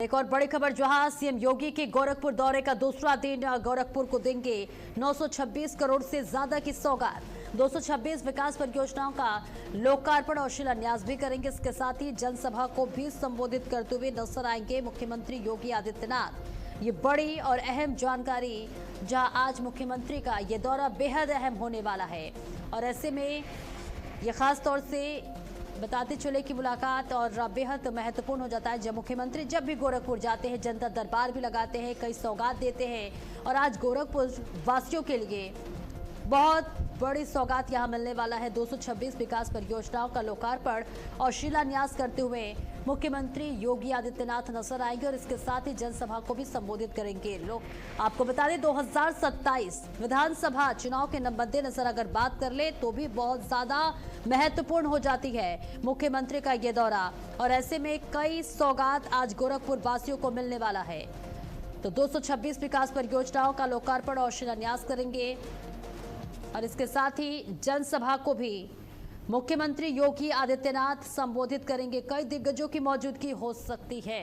एक और बड़ी खबर, जहां सीएम योगी के गोरखपुर दौरे का दूसरा दिन गोरखपुर को देंगे 926 करोड़ से ज्यादा की सौगात। 226 विकास परियोजनाओं का लोकार्पण और शिलान्यास भी करेंगे। इसके साथ ही जनसभा को भी संबोधित करते हुए नजर आएंगे मुख्यमंत्री योगी आदित्यनाथ। ये बड़ी और अहम जानकारी, जहां आज मुख्यमंत्री का ये दौरा बेहद अहम होने वाला है और ऐसे में ये खास तौर से बताते चले कि मुलाकात और बेहद महत्वपूर्ण हो जाता है। जब मुख्यमंत्री जब भी गोरखपुर जाते हैं, जनता दरबार भी लगाते हैं, कई सौगात देते हैं और आज गोरखपुर वासियों के लिए बहुत बड़ी सौगात यहां मिलने वाला है। 226 विकास परियोजनाओं का लोकार्पण और शिलान्यास करते हुए मुख्यमंत्री योगी आदित्यनाथ नजर आएंगे और इसके साथ ही जनसभा को भी संबोधित करेंगे। लोग आपको बता दें, 2027 विधानसभा चुनाव के मद्देनजर अगर बात कर ले तो भी बहुत ज्यादा महत्वपूर्ण हो जाती है मुख्यमंत्री का ये दौरा और ऐसे में कई सौगात आज गोरखपुर वासियों को मिलने वाला है। तो 226 विकास परियोजनाओं का लोकार्पण और शिलान्यास करेंगे और इसके साथ ही जनसभा को भी मुख्यमंत्री योगी आदित्यनाथ संबोधित करेंगे। कई दिग्गजों की मौजूदगी हो सकती है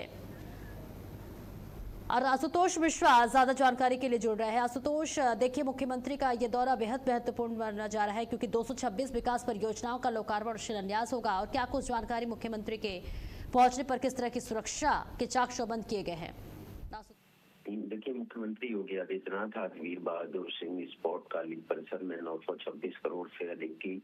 और आशुतोष मिश्रा ज्यादा जानकारी के लिए जुड़ रहे हैं। आशुतोष, देखिए मुख्यमंत्री का ये दौरा बेहद महत्वपूर्ण माना जा रहा है क्योंकि 226 विकास परियोजनाओं का लोकार्पण और शिलान्यास होगा और क्या कुछ जानकारी मुख्यमंत्री के पहुंचने पर किस तरह की सुरक्षा के चाक चौबंद किए गए हैं? देखिए, मुख्यमंत्री योगी आदित्यनाथ आज वीर बहादुर सिंह स्पोर्ट कॉलेज परिसर में 926 करोड़ से अधिक की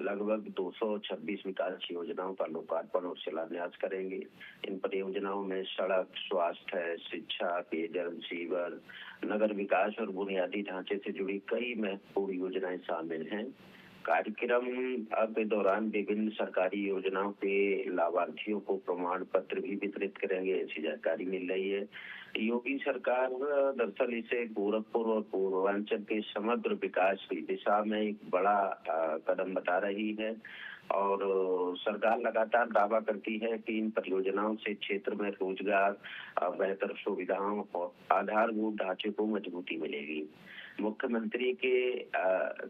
लगभग 226 विकास योजनाओं का लोकार्पण और शिलान्यास करेंगे। इन परियोजनाओं में सड़क, स्वास्थ्य, शिक्षा, पेयजल, सीवर, नगर विकास और बुनियादी ढांचे से जुड़ी कई महत्वपूर्ण योजनाएं शामिल हैं। कार्यक्रम के दौरान विभिन्न सरकारी योजनाओं के लाभार्थियों को प्रमाण पत्र भी वितरित करेंगे, ऐसी जानकारी मिल रही है। योगी सरकार दरअसल इसे गोरखपुर और पूर्वांचल के समग्र विकास की दिशा में एक बड़ा कदम बता रही है और सरकार लगातार दावा करती है कि इन परियोजनाओं से क्षेत्र में रोजगार, बेहतर सुविधाओं और आधारभूत ढांचे को मजबूती मिलेगी। मुख्यमंत्री के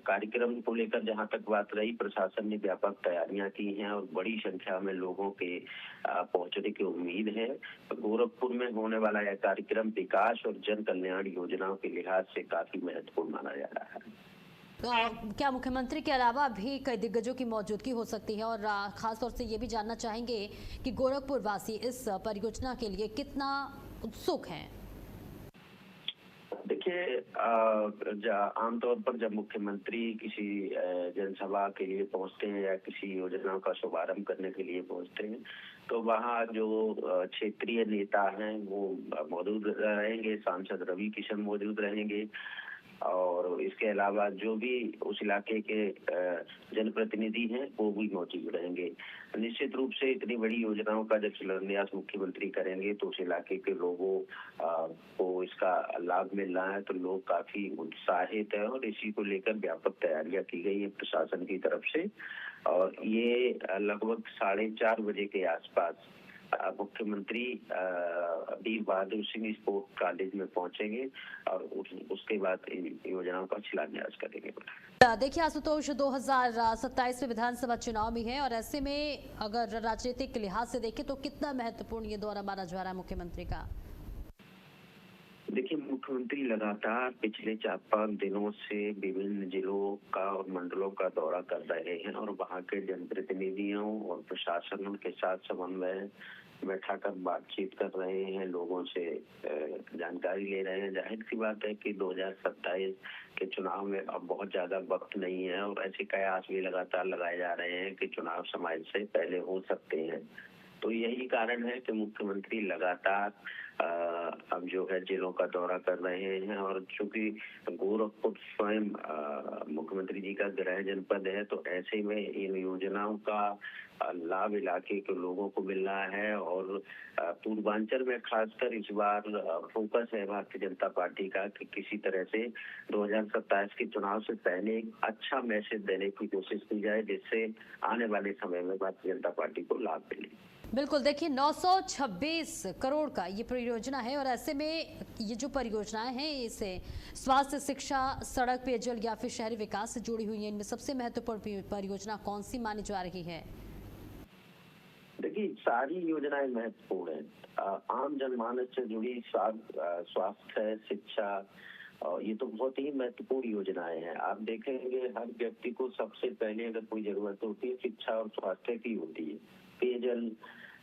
कार्यक्रम को लेकर जहां तक बात रही, प्रशासन ने व्यापक तैयारियां की हैं और बड़ी संख्या में लोगों के पहुंचने की उम्मीद है। गोरखपुर में होने वाला यह कार्यक्रम विकास और जन कल्याण योजनाओं के लिहाज से काफी महत्वपूर्ण माना जा रहा है। तो क्या मुख्यमंत्री के अलावा भी कई दिग्गजों की मौजूदगी हो सकती है और खासतौर से ये भी जानना चाहेंगे कि गोरखपुर वासी इस परियोजना के लिए कितना उत्सुक हैं? देखिए, आमतौर पर जब मुख्यमंत्री किसी जनसभा के लिए पहुंचते हैं या किसी योजनाओं का शुभारंभ करने के लिए पहुंचते हैं तो वहाँ जो क्षेत्रीय नेता हैं वो मौजूद रहेंगे, सांसद रवि किशन मौजूद रहेंगे और इसके अलावा जो भी उस इलाके के जनप्रतिनिधि हैं वो भी मौजूद रहेंगे। निश्चित रूप से इतनी बड़ी योजनाओं का जब शिलान्यास मुख्यमंत्री करेंगे तो उस इलाके के लोगों को इसका लाभ मिल रहा है तो लोग काफी उत्साहित हैं और इसी को लेकर व्यापक तैयारियां की गई है प्रशासन की तरफ से और ये लगभग 4:30 बजे के आसपास मुख्यमंत्री वीर बहादुर सिंह स्पोर्ट कॉलेज में पहुंचेंगे और उसके बाद योजनाओं का शिलान्यास करेंगे। देखिए आशुतोष, 2027 में विधानसभा चुनाव भी है और ऐसे में अगर राजनीतिक लिहाज से देखें तो कितना महत्वपूर्ण ये दौरा माना जा रहा है मुख्यमंत्री का? देखिए, मुख्यमंत्री लगातार पिछले 4-5 दिनों से विभिन्न जिलों का और मंडलों का दौरा कर रहे हैं और वहां के जनप्रतिनिधियों और प्रशासनों के साथ समन्वय बैठाकर बातचीत कर रहे हैं, लोगों से जानकारी ले रहे हैं। जाहिर सी बात है कि 2027 के चुनाव में अब बहुत ज्यादा वक्त नहीं है और ऐसे कयास भी लगातार लगाए जा रहे हैं कि चुनाव समय से पहले हो सकते हैं। तो यही कारण है कि मुख्यमंत्री लगातार अब जो है जिलों का दौरा कर रहे हैं और चूंकि गोरखपुर स्वयं मुख्यमंत्री जी का गृह जनपद है तो ऐसे में इन योजनाओं का लाभ इलाके के लोगों को मिल रहा है और पूर्वांचल में खासकर इस बार फोकस है भारतीय जनता पार्टी का कि किसी तरह से 2027 के चुनाव से पहले एक अच्छा मैसेज देने की कोशिश की जाए जिससे आने वाले समय में भारतीय जनता पार्टी को लाभ मिले। बिल्कुल, देखिए 926 करोड़ का ये परियोजना है और ऐसे में ये जो परियोजनाएं हैं इसे स्वास्थ्य, शिक्षा, सड़क, पेयजल या फिर शहरी विकास से जुड़ी हुई है। इनमें सबसे महत्वपूर्ण परियोजना कौन सी मानी जा रही है? देखिए, सारी योजनाएं महत्वपूर्ण हैं। आम जनमानस से जुड़ी स्वास्थ्य, शिक्षा, और ये तो बहुत ही महत्वपूर्ण योजनाएं हैं। आप देखेंगे हर व्यक्ति को सबसे पहले अगर कोई जरूरत होती है शिक्षा और स्वास्थ्य की होती है। पेयजल,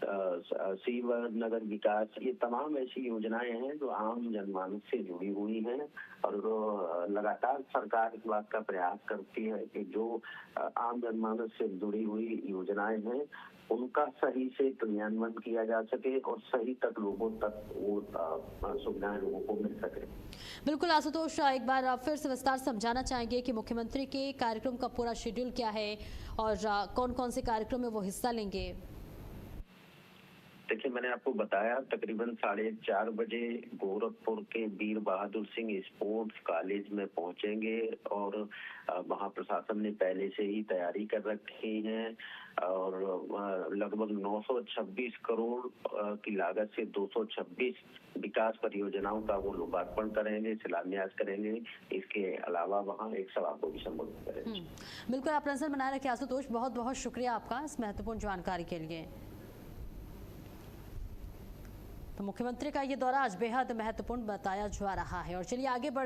सीवर, नगर विकास, ये तमाम ऐसी योजनाएं हैं जो आम जनमानस से जुड़ी हुई हैं और लगातार सरकार इस बात का प्रयास करती है कि जो आम जनमानस से जुड़ी हुई योजनाएं हैं उनका सही से क्रियान्वयन किया जा सके और सही तक लोगों तक वो सुविधाएं लोगों को मिल सके। बिल्कुल आशुतोष, एक बार आप फिर से विस्तार से समझाना चाहेंगे कि मुख्यमंत्री के कार्यक्रम का पूरा शेड्यूल क्या है और कौन कौन से कार्यक्रम में वो हिस्सा लेंगे? देखिए, मैंने आपको बताया तकरीबन 4:30 बजे गोरखपुर के वीर बहादुर सिंह स्पोर्ट्स कॉलेज में पहुंचेंगे और वहां प्रशासन ने पहले से ही तैयारी कर रखी है और लगभग 926 करोड़ की लागत से 226 विकास परियोजनाओं का वो लोकार्पण करेंगे, शिलान्यास करेंगे। इसके अलावा वहां एक सभा को भी संबोधित करेंगे। बिल्कुल, आप नजर बनाए रखें आशुतोष, बहुत बहुत शुक्रिया आपका इस महत्वपूर्ण जानकारी के लिए। तो मुख्यमंत्री का ये दौरा आज बेहद महत्वपूर्ण बताया जा रहा है और चलिए आगे बढ़